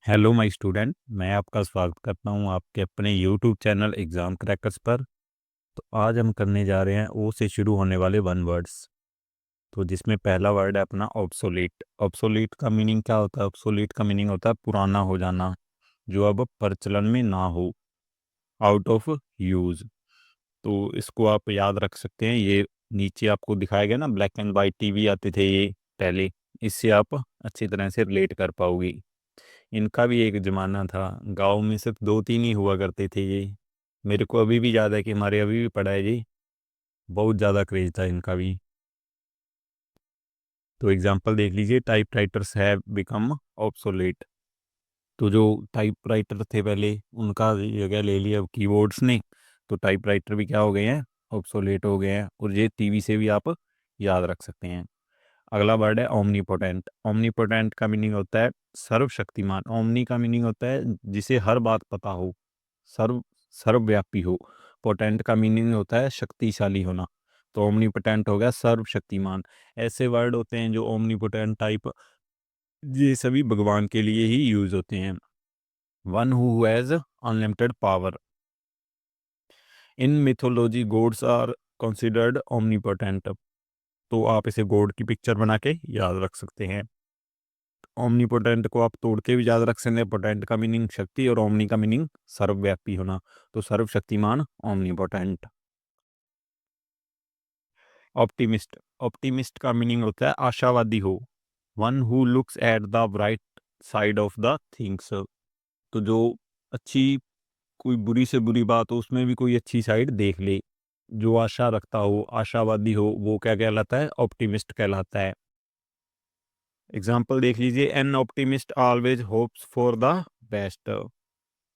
Hello my student, मैं आपका स्वागत करता हूं आपके अपने यूट्यूब चैनल एग्ज़ाम क्रैकर्स पर। तो आज हम करने जा रहे हैं ओ से शुरू होने वाले वन वर्ड्स। तो जिसमें पहला वर्ड है अपना ऑब्सोलीट। ऑब्सोलीट का मीनिंग क्या होता है? ऑब्सोलीट का मीनिंग होता है पुराना हो जाना, जो अब प्रचलन में ना हो, आउट ऑफ यूज़। तो इसको आप याद रख सकते हैं। ये नीचे आपको दिखाया गया ना, ब्लैक एंड वाइट टीवी आते थे ये पहले, इससे आप अच्छी तरह से रिलेट कर पाओगे। इनका भी एक ज़माना था, गाँव में सिर्फ 2-3 ही हुआ करते थे ये। मेरे को अभी भी याद है कि हमारे अभी भी पड़ा है जी, बहुत ज़्यादा क्रेज़ था इनका भी। तो एग्ज़ाम्पल देख लीजिए, टाइपराइटर्स हैव बिकम ऑब्सोलेट। तो जो टाइपराइटर थे पहले, उनका जगह ले लिया कीबोर्ड्स ने, तो टाइपराइटर भी क्या हो गए हैं? ऑब्सोलेट हो गए हैं। और ये टीवी से भी आप याद रख सकते हैं। अगला वर्ड है ओमनीपोटेंट। ओमनीपोटेंट का मीनिंग होता है सर्वशक्तिमान। ओमनी का मीनिंग होता है जिसे हर बात पता हो, सर्व सर्वव्यापी हो। पोटेंट का मीनिंग होता है शक्तिशाली होना। तो ओमनीपोटेंट हो गया सर्वशक्तिमान। ऐसे वर्ड होते हैं जो ओमनीपोटेंट टाइप, ये सभी भगवान के लिए ही यूज होते हैं। One who has unlimited power. In mythology gods are considered omnipotent. तो आप इसे गॉड की पिक्चर बना के याद रख सकते हैं। ओमनीपोटेंट को आप तोड़ के भी याद रख सकते हैं। पोटेंट का मीनिंग शक्ति और ओमनी का मीनिंग सर्वव्यापी होना। तो सर्वशक्तिमान, ओमनीपोटेंट। ऑप्टिमिस्ट। ऑप्टिमिस्ट का मीनिंग होता है आशावादी हो, one who looks at the bright side of the things. तो जो अच्छी, कोई बुरी से बुरी बात हो उसमें भी कोई अच्छी साइड देख ले, जो आशा रखता हो, आशावादी हो, वो क्या कहलाता है? ऑप्टिमिस्ट कहलाता है। एग्जाम्पल देख लीजिए, an optimist always hopes for the best.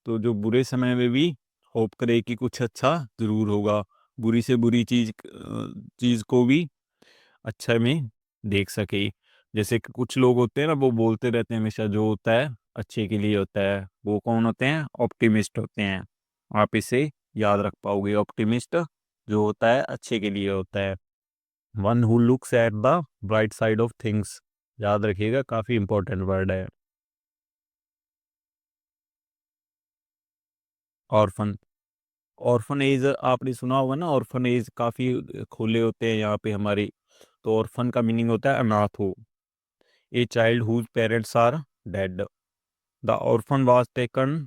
तो जो बुरे समय में भी होप करे कि कुछ अच्छा ज़रूर होगा, बुरी से बुरी चीज़ को भी अच्छा में देख सके। जैसे कि कुछ लोग होते हैं ना, वो बोलते रहते हैं हमेशा जो होता है अच्छे के लिए होता है। वो कौन होते हैं? ऑप्टिमिस्ट होते हैं। आप इसे याद रख पाओगे, ऑप्टिमिस्ट जो होता है अच्छे के लिए होता है। One who looks at the bright side of things, याद रखिएगा, काफ़ी इंपॉर्टेंट वर्ड है। ऑर्फन। ऑर्फनेज आपने सुना होगा ना, ऑर्फनेज काफ़ी खुले होते हैं यहाँ पे हमारे। तो ऑर्फन का मीनिंग होता है अनाथ हो, a child whose parents are dead. The orphan was taken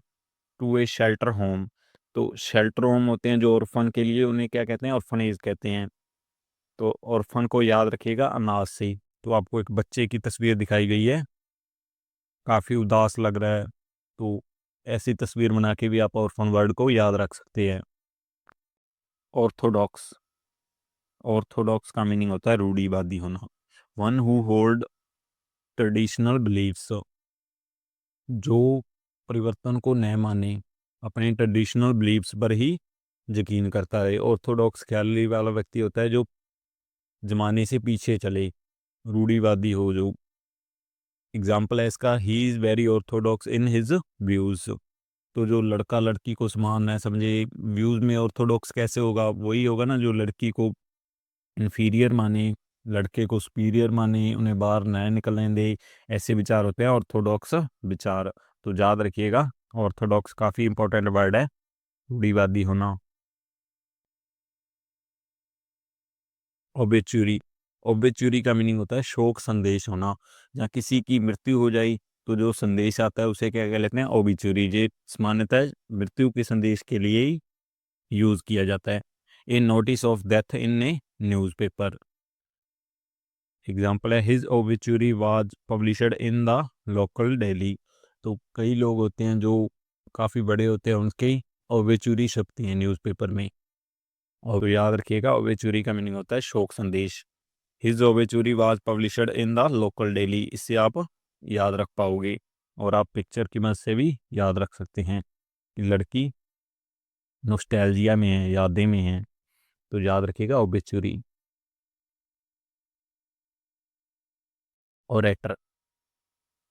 to a shelter home. तो शेल्टर होम होते हैं जो ऑर्फन के लिए, उन्हें क्या कहते हैं? ऑर्फनेज कहते हैं। तो ऑर्फन को याद रखिएगा अनाथ से। तो आपको एक बच्चे की तस्वीर दिखाई गई है, काफ़ी उदास लग रहा है, तो ऐसी तस्वीर बना के भी आप ऑर्फन वर्ड को याद रख सकते हैं। ऑर्थोडॉक्स। ऑर्थोडॉक्स का मीनिंग होता है रूढ़िवादी होना, one who hold traditional believes. जो परिवर्तन को न माने, अपने ट्रेडिशनल बिलीव्स पर ही यकीन करता है। ऑर्थोडॉक्स ख्याली वाला व्यक्ति होता है जो जमाने से पीछे चले, रूढ़िवादी हो जो। एग्जाम्पल है इसका, he is very Orthodox in his views. तो जो लड़का लड़की को समान है समझे, व्यूज़ में ऑर्थोडॉक्स कैसे होगा? वही होगा ना जो लड़की को इन्फीरियर माने, लड़के को सुपीरियर माने, उन्हें बाहर न निकलने दे। ऐसे विचार होते हैं ऑर्थोडॉक्स विचार। तो याद रखिएगा, ऑर्थोडॉक्स काफ़ी इंपॉर्टेंट वर्ड है, रूढ़िवादी होना। ओबेचुरी। ओबेचुरी का मीनिंग होता है शोक संदेश होना। जहाँ किसी की मृत्यु हो जाए तो जो संदेश आता है उसे क्या कह लेते हैं? ओबेचुरी। ये सामान्यतः मृत्यु के संदेश के लिए ही यूज़ किया जाता है। A notice of death in a newspaper. Example है, his obituary was published in the local daily. तो कई लोग होते हैं जो काफ़ी बड़े होते हैं, उनके ओबिचुरी छपती हैं न्यूज़पेपर में। और याद रखिएगा, ओबिचुरी का मीनिंग होता है शोक संदेश। His obituary was published in the local daily, इससे आप याद रख पाओगे। और आप पिक्चर की मदद से भी याद रख सकते हैं कि लड़की नोस्टैल्जिया में है, यादें में है। तो याद रखिएगा ओबिचुरी। ओरेटर।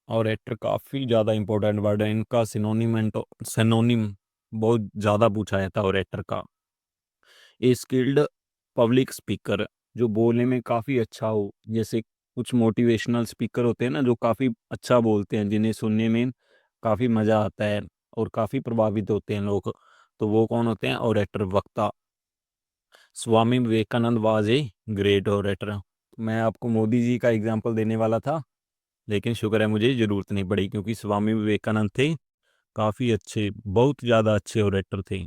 ऑरेटर काफ़ी ज़्यादा इंपॉर्टेंट वर्ड है। इनका सिनोनिम बहुत ज़्यादा पूछा जाता है ऑरेटर का। ए स्किल्ड पब्लिक स्पीकर, जो बोलने में काफ़ी अच्छा हो। जैसे कुछ मोटिवेशनल स्पीकर होते हैं ना जो काफ़ी अच्छा बोलते हैं, जिन्हें सुनने में काफ़ी मज़ा आता है और काफ़ी प्रभावित होते हैं लोग। तो वो कौन होते हैं? ओरेटर, वक्ता। Swami Vivekananda was a great orator. मैं आपको मोदी जी का एग्जाम्पल देने वाला था, लेकिन शुक्र है मुझे ज़रूरत नहीं पड़ी, क्योंकि स्वामी विवेकानंद थे काफ़ी अच्छे, बहुत ज़्यादा अच्छे ओरेटर थे।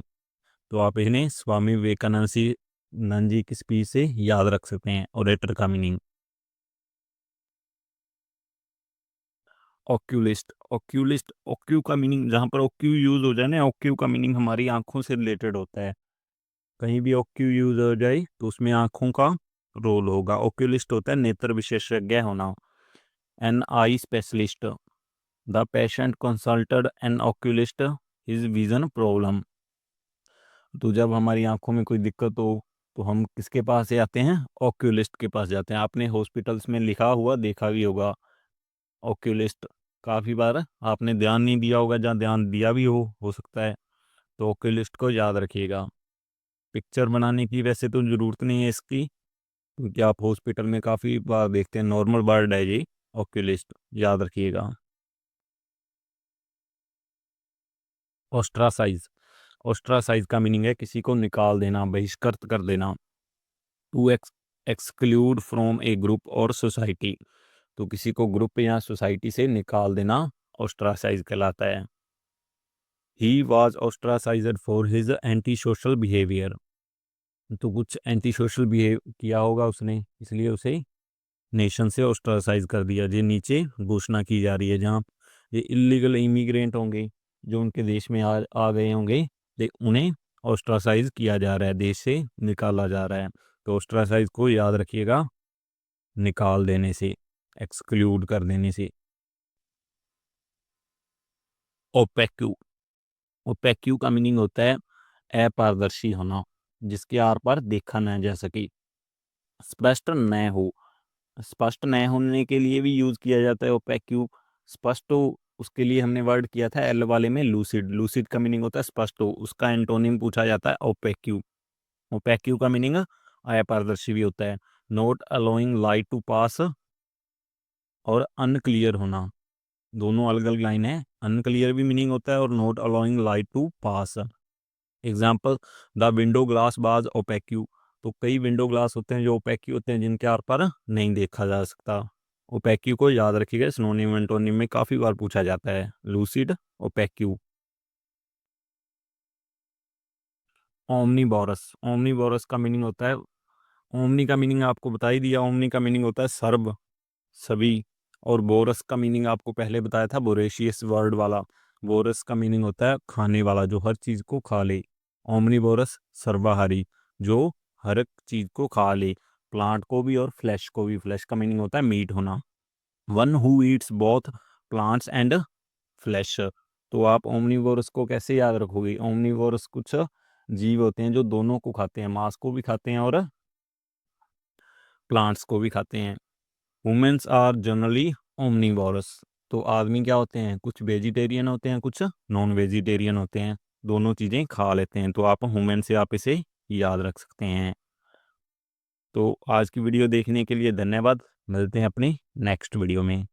तो आप इन्हें स्वामी विवेकानंद सी नंद जी की स्पीच से याद रख सकते हैं, ओरेटर का मीनिंग। ऑक्यूलिस्ट, ऑक्यूलिस्ट, ऑक्यू का मीनिंग, जहाँ पर ऑक्यू यूज हो जाए ना, ऑक्यू का मीनिंग हमारी आंखों से रिलेटेड होता है। कहीं भी ऑक्यू यूज हो जाए तो उसमें आंखों का रोल होगा। ऑक्यूलिस्ट होता है नेत्र विशेषज्ञ होना। An eye specialist, the patient consulted an oculist his vision problem. तो जब हमारी आंखों में कोई दिक्कत हो तो हम किसके पास से आते हैं? ऑक्यूलिस्ट के पास जाते हैं। आपने हॉस्पिटल्स में लिखा हुआ देखा भी होगा ऑक्यूलिस्ट। काफ़ी बार आपने ध्यान नहीं दिया होगा, जहाँ ध्यान दिया भी हो सकता है। तो ऑक्यूलिस्ट को याद रखिएगा। पिक्चर बनाने की वैसे तो ज़रूरत नहीं है इसकी, क्योंकि आप हॉस्पिटल में काफ़ी बार देखते हैं। नॉर्मल वर्ड है ये ऑक्यूलिस्ट, याद रखिएगा। ऑस्ट्रासाइज, ऑस्ट्रासाइज का मीनिंग है किसी को निकाल देना, बहिष्कृत कर देना। To exclude from a group और सोसाइटी, तो किसी को ग्रुप या सोसाइटी से निकाल देना ऑस्ट्रासाइज कहलाता है। He was ostracised for his anti social behaviour, तो कुछ एंटी सोशल बिहेव किया होगा उसने, इसलिए उसे नेशन से ऑस्ट्रासाइज कर दिया। ये नीचे घोषणा की जा रही है, जहाँ ये इलीगल इमिग्रेंट होंगे जो उनके देश में आ गए होंगे, उन्हें ऑस्ट्रासाइज किया जा रहा है, देश से निकाला जा रहा है। तो ऑस्ट्रासाइज को याद रखिएगा, निकाल देने से, एक्सक्लूड कर देने से। ओपेक्यू, ओपेक्यू का मीनिंग होता है अपारदर्शी होना, जिसके आर पार देखा न जा सके, स्पष्ट न हो। स्पष्ट न होने के लिए भी यूज किया जाता है ओपेक्यू। स्पष्ट हो उसके लिए हमने वर्ड किया था एल वाले में लूसिड। लूसिड का मीनिंग होता है स्पष्ट हो, उसका एंटोनिम पूछा जाता है ओपेक्यू। ओपेक्यू का मीनिंग अपारदर्शी भी होता है। नॉट अलाउइंग लाइट टू पास और अनक्लियर होना, दोनों अलग अलग लाइन है। अनक्लियर भी मीनिंग होता है और not allowing light to pass. Example, the window glass was opaque, तो कई विंडो ग्लास होते हैं जो ओपेक्यू होते हैं, जिनके आर पर नहीं देखा जा सकता। ओपेक्यू को याद रखिएगा, सिनोनिम एंटोनिम में काफ़ी बार पूछा जाता है, लूसिड, ओपेक्यू। ओमनीबोरस, ओमनीबोरस का मीनिंग होता है, ओमनी का मीनिंग आपको बता ही दिया, ओमनी का मीनिंग होता है सर्व, सभी। और बोरस का मीनिंग आपको पहले बताया था, बोरेशियस वर्ड वाला। बोरस का मीनिंग होता है खाने वाला, जो हर चीज़ को खा ले। ओमनीबोरस सर्वाहारी, जो हर एक चीज़ को खा ले, प्लांट को भी और फ्लैश को भी। फ्लैश का मीनिंग होता है मीट होना। One who Yeats both plants and flash, तो आप ओमनीवोरस को कैसे याद रखोगे? ओमनीवोरस कुछ जीव होते हैं जो दोनों को खाते हैं, मांस को भी खाते हैं और प्लांट्स को भी खाते हैं। वुमेन्स आर जनरली ओमनीवोरस, तो आदमी क्या होते हैं? कुछ वेजिटेरियन होते हैं, कुछ नॉन वेजिटेरियन होते हैं, दोनों चीज़ें खा लेते हैं। तो आप वुमेन से आप इसे याद रख सकते हैं। तो आज की वीडियो देखने के लिए धन्यवाद। मिलते हैं अपनी नेक्स्ट वीडियो में।